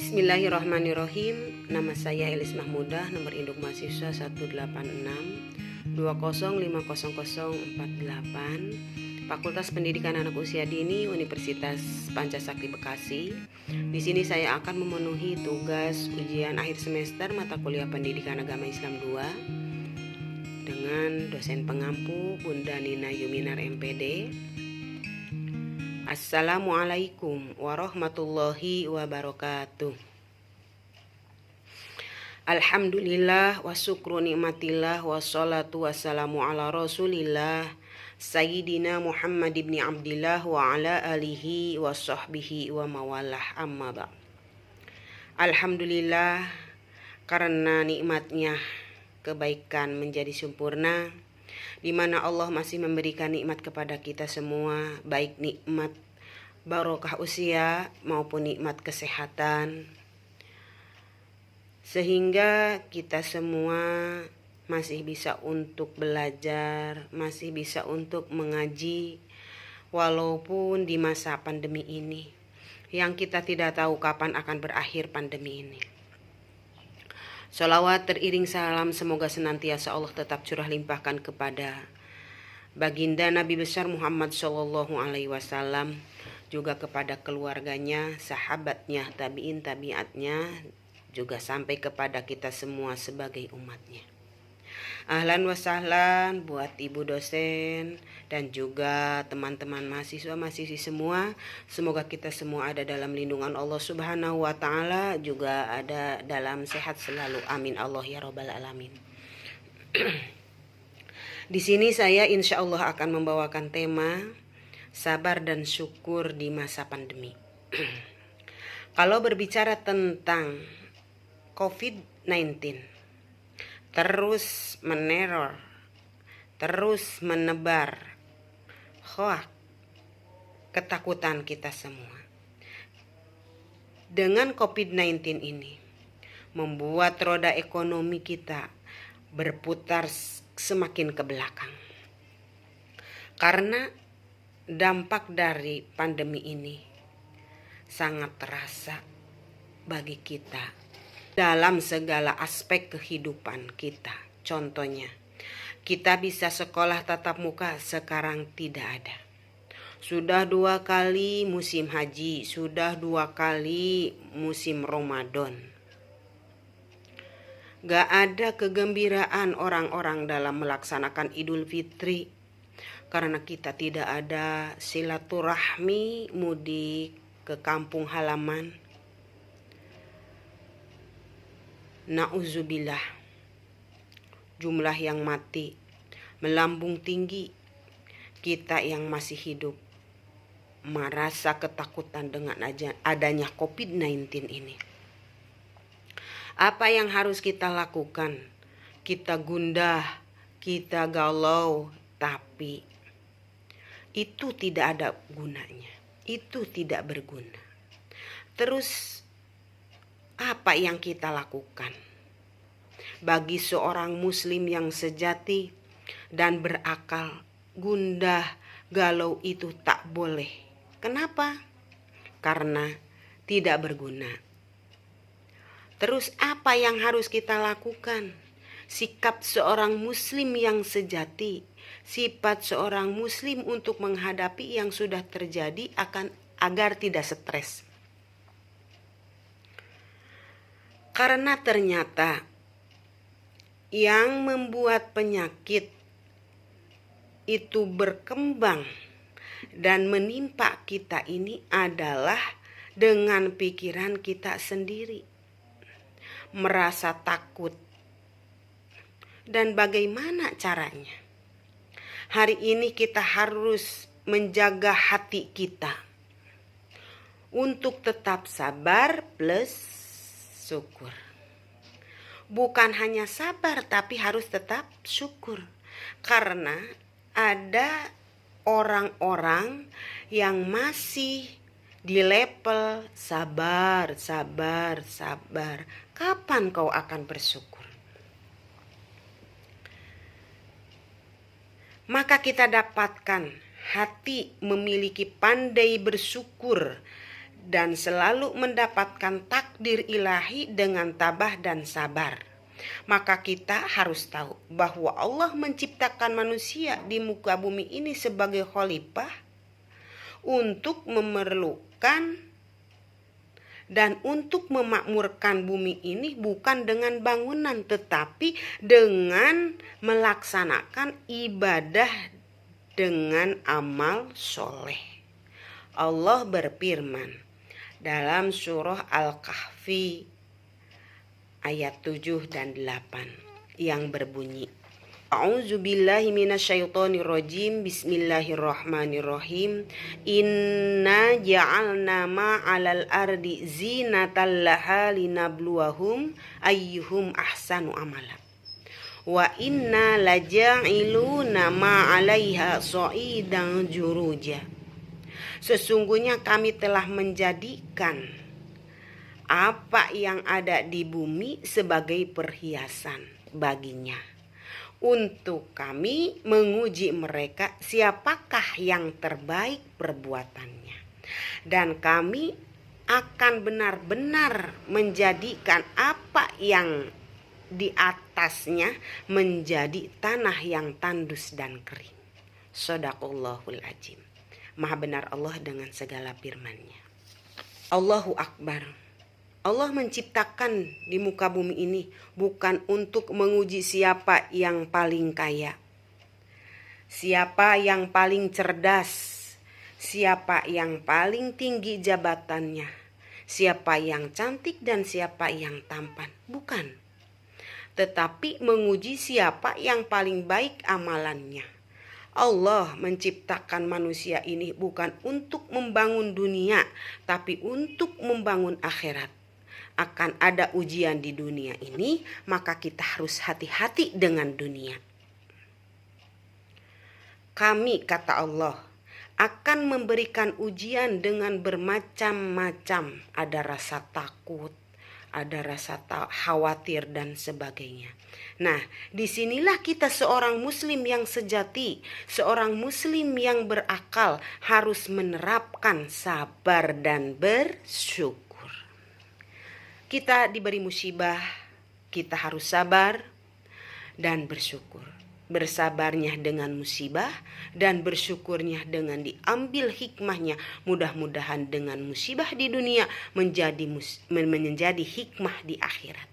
Bismillahirrahmanirrahim. Nama saya Elis Mahmudah, nomor induk mahasiswa 186 Fakultas Pendidikan Anak Usia Dini Universitas Pancasakti Bekasi. Di sini saya akan memenuhi tugas ujian akhir semester mata kuliah Pendidikan Agama Islam 2 dengan dosen pengampu Bunda Nina Yuminar MPD. Assalamualaikum warahmatullahi wabarakatuh. Alhamdulillah wa syukru nikmatillah wassalatu wassalamu ala rasulillah Sayyidina Muhammad ibn Abdillah wa ala alihi wa sahbihi wa mawalah amma ba'. Alhamdulillah, karena nikmatnya kebaikan menjadi sempurna, di mana Allah masih memberikan nikmat kepada kita semua, baik nikmat barokah usia maupun nikmat kesehatan, sehingga kita semua masih bisa untuk belajar, masih bisa untuk mengaji, walaupun di masa pandemi ini yang kita tidak tahu kapan akan berakhir pandemi ini. Sholawat teriring salam semoga senantiasa Allah tetap curah limpahkan kepada baginda Nabi besar Muhammad Shallallahu Alaihi Wasallam, juga kepada keluarganya, sahabatnya, tabiin tabiatnya, juga sampai kepada kita semua sebagai umatnya. Ahlan wa sahlan buat ibu dosen dan juga teman-teman mahasiswa-mahasiswi semua. Semoga kita semua ada dalam lindungan Allah Subhanahu wa taala, juga ada dalam sehat selalu. Amin Allah ya rabbal alamin. Di sini saya insya Allah akan membawakan tema sabar dan syukur di masa pandemi. Kalau berbicara tentang COVID-19 terus meneror, terus menebar hoak, ketakutan kita semua. Dengan COVID-19 ini membuat roda ekonomi kita berputar semakin ke belakang. Karena dampak dari pandemi ini sangat terasa bagi kita dalam segala aspek kehidupan kita. Contohnya, kita bisa sekolah tatap muka, sekarang tidak ada. Sudah 2 kali musim haji, sudah 2 kali musim Ramadan. Gak ada kegembiraan orang-orang dalam melaksanakan Idul Fitri, karena kita tidak ada silaturahmi mudik ke kampung halaman. Na'udzubillah, jumlah yang mati melambung tinggi. Kita yang masih hidup merasa ketakutan dengan adanya COVID-19 ini. Apa yang harus kita lakukan? Kita gundah, kita galau, tapi itu tidak ada gunanya. Itu tidak berguna. Terus apa yang kita lakukan? Bagi seorang muslim yang sejati dan berakal, gundah, galau itu tak boleh. Kenapa? Karena tidak berguna. Terus apa yang harus kita lakukan? Sikap seorang muslim yang sejati, sifat seorang muslim untuk menghadapi yang sudah terjadi agar tidak stres. Karena ternyata yang membuat penyakit itu berkembang dan menimpa kita ini adalah dengan pikiran kita sendiri. Merasa takut. Dan bagaimana caranya? Hari ini kita harus menjaga hati kita untuk tetap sabar plus syukur. Bukan hanya sabar, tapi harus tetap syukur. Karena ada orang-orang yang masih di level sabar. Kapan kau akan bersyukur? Maka kita dapatkan hati memiliki pandai bersyukur dan selalu mendapatkan takdir ilahi dengan tabah dan sabar. Maka kita harus tahu bahwa Allah menciptakan manusia di muka bumi ini sebagai khalifah untuk memerlukan dan untuk memakmurkan bumi ini bukan dengan bangunan, tetapi dengan melaksanakan ibadah dengan amal soleh. Allah berfirman dalam surah Al-Kahfi ayat 7 dan 8 yang berbunyi, A'udzubillahi minasyaitonirrajim. Bismillahirrahmanirrahim. Inna ja'alna ma'alal ardi zinatan laha linabluwahum ayyuhum ahsanu amala. Wa inna laja'iluna ma'alaiha sa'idan juruja. Sesungguhnya kami telah menjadikan apa yang ada di bumi sebagai perhiasan baginya, untuk kami menguji mereka siapakah yang terbaik perbuatannya. Dan kami akan benar-benar menjadikan apa yang di atasnya menjadi tanah yang tandus dan kering. Shadaqallahul azim. Maha benar Allah dengan segala firman-Nya. Allahu Akbar. Allah menciptakan di muka bumi ini bukan untuk menguji siapa yang paling kaya, siapa yang paling cerdas, siapa yang paling tinggi jabatannya, siapa yang cantik dan siapa yang tampan. Bukan. Tetapi menguji siapa yang paling baik amalannya. Allah menciptakan manusia ini bukan untuk membangun dunia, tapi untuk membangun akhirat. Akan ada ujian di dunia ini, maka kita harus hati-hati dengan dunia. Kami, kata Allah, akan memberikan ujian dengan bermacam-macam. Ada rasa takut, ada rasa khawatir dan sebagainya. Nah, disinilah kita seorang muslim yang sejati, seorang muslim yang berakal harus menerapkan sabar dan bersyukur. Kita diberi musibah, kita harus sabar dan bersyukur. Bersabarnya dengan musibah dan bersyukurnya dengan diambil hikmahnya. Mudah-mudahan dengan musibah di dunia menjadi hikmah di akhirat.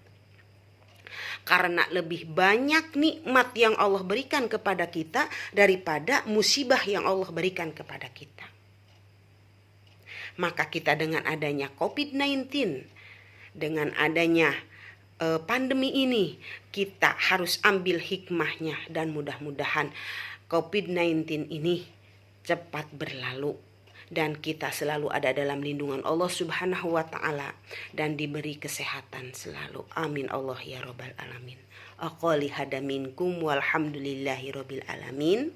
Karena lebih banyak nikmat yang Allah berikan kepada kita daripada musibah yang Allah berikan kepada kita. Maka kita dengan adanya COVID-19, dengan adanya pandemi ini, kita harus ambil hikmahnya dan mudah-mudahan COVID-19 ini cepat berlalu dan kita selalu ada dalam lindungan Allah Subhanahu wa taala dan diberi kesehatan selalu. Amin Allah ya rabbal alamin. Aqali hada minkum walhamdulillahi rabbil alamin.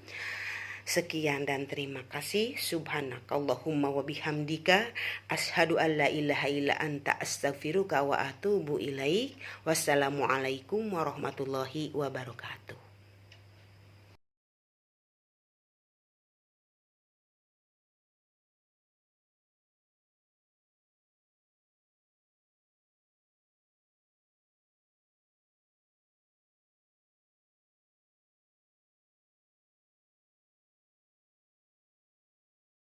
Sekian dan terima kasih. Subhanakallahumma wa bihamdika asyhadu an la ilaha illa anta astaghfiruka wa atubu ilaik. Wassalamualaikum warahmatullahi wabarakatuh.